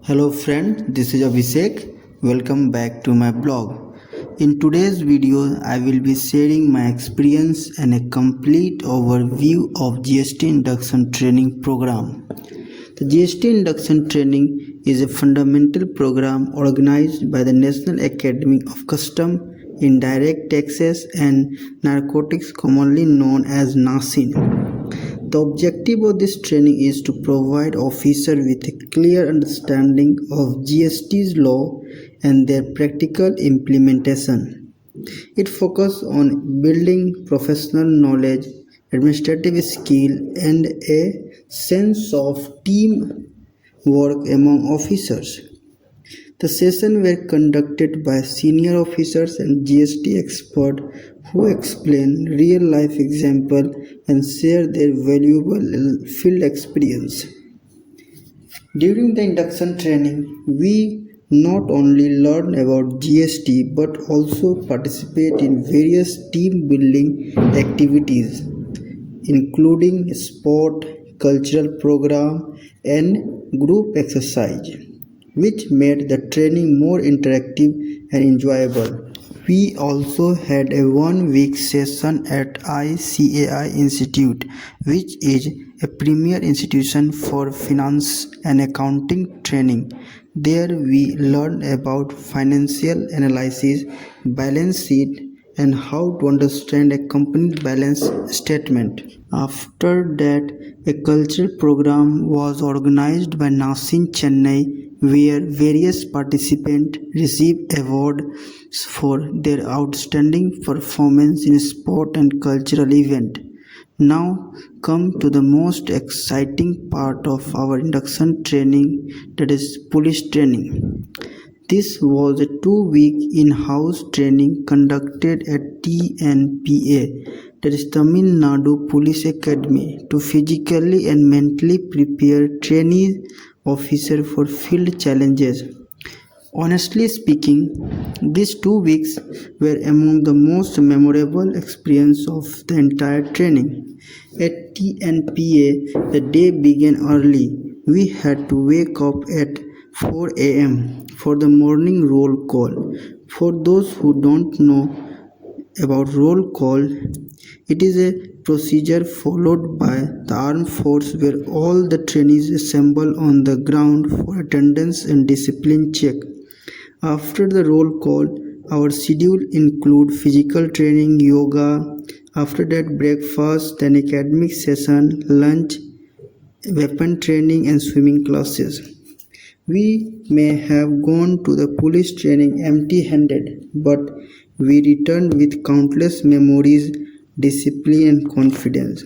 Hello friend, this is Abhishek. Welcome back to my blog. In today's video, I will be sharing my experience and a complete overview of GST Induction Training Program. The GST Induction Training is a fundamental program organized by the National Academy of Customs, Indirect Taxes and Narcotics, commonly known as NACIN. The objective of this training is to provide officers with a clear understanding of GST's law and their practical implementation. It focuses on building professional knowledge, administrative skill, and a sense of teamwork among officers. The sessions were conducted by senior officers and GST experts who explain real-life examples and share their valuable field experience. During the induction training, we not only learn about GST but also participate in various team building activities, including sport, cultural program, and group exercise, which made the training more interactive and enjoyable. We also had a 1-week session at ICAI Institute, which is a premier institution for finance and accounting training. There we learned about financial analysis, balance sheet, and how to understand a company's balance statement. After that, a cultural program was organized by NACIN Chennai, where various participants received awards for their outstanding performance in sport and cultural events. Now come to the most exciting part of our induction training, that is police training. This was a 2-week in-house training conducted at TNPA, that is Tamil Nadu Police Academy, to physically and mentally prepare trainee officers for field challenges. Honestly speaking, these 2 weeks were among the most memorable experience of the entire training. At TNPA, the day began early. We had to wake up at 4 a.m. for the morning roll call. For those who don't know about roll call, it is a procedure followed by the armed force where all the trainees assemble on the ground for attendance and discipline check. After the roll call, our schedule include physical training, yoga, after that breakfast, then academic session, lunch, weapon training and swimming classes. We may have gone to the police training empty-handed, but we returned with countless memories, discipline and confidence.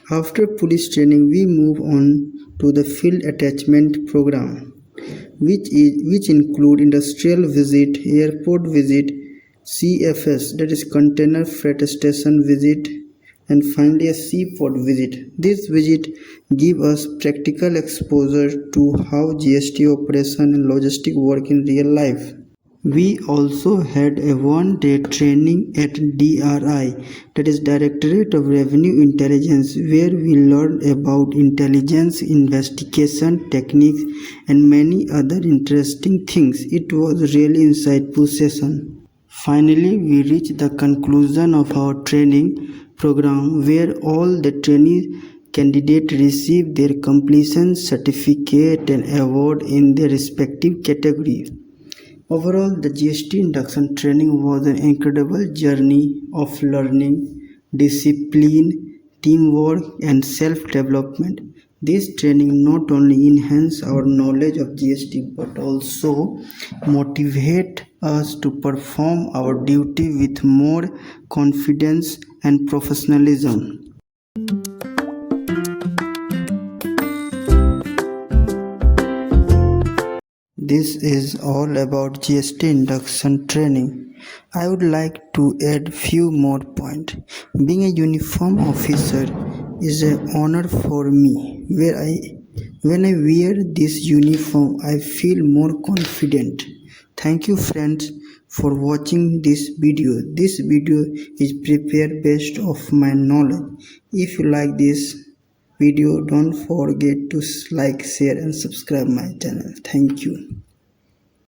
After police training, we move on to the field attachment program, which include industrial visit, airport visit, CFS, that is container freight station visit, and finally a seaport visit. This visit give us practical exposure to how GST operation and logistics work in real life. We also had a 1-day training at DRI, that is Directorate of Revenue Intelligence, where we learned about intelligence investigation techniques and many other interesting things. It was really insightful session. Finally, we reached the conclusion of our training program where all the trainee candidates received their completion certificate and award in their respective category. Overall, the GST induction training was an incredible journey of learning, discipline, teamwork, and self-development. This training not only enhanced our knowledge of GST but also motivate us to perform our duty with more confidence and professionalism. This is all about GST induction training. I would like to add few more points. Being a uniform officer is an honor for me. When I wear this uniform, I feel more confident. Thank you friends for watching this video. This video is prepared based off my knowledge. If you like this video, don't forget to like, share and subscribe my channel. Thank you.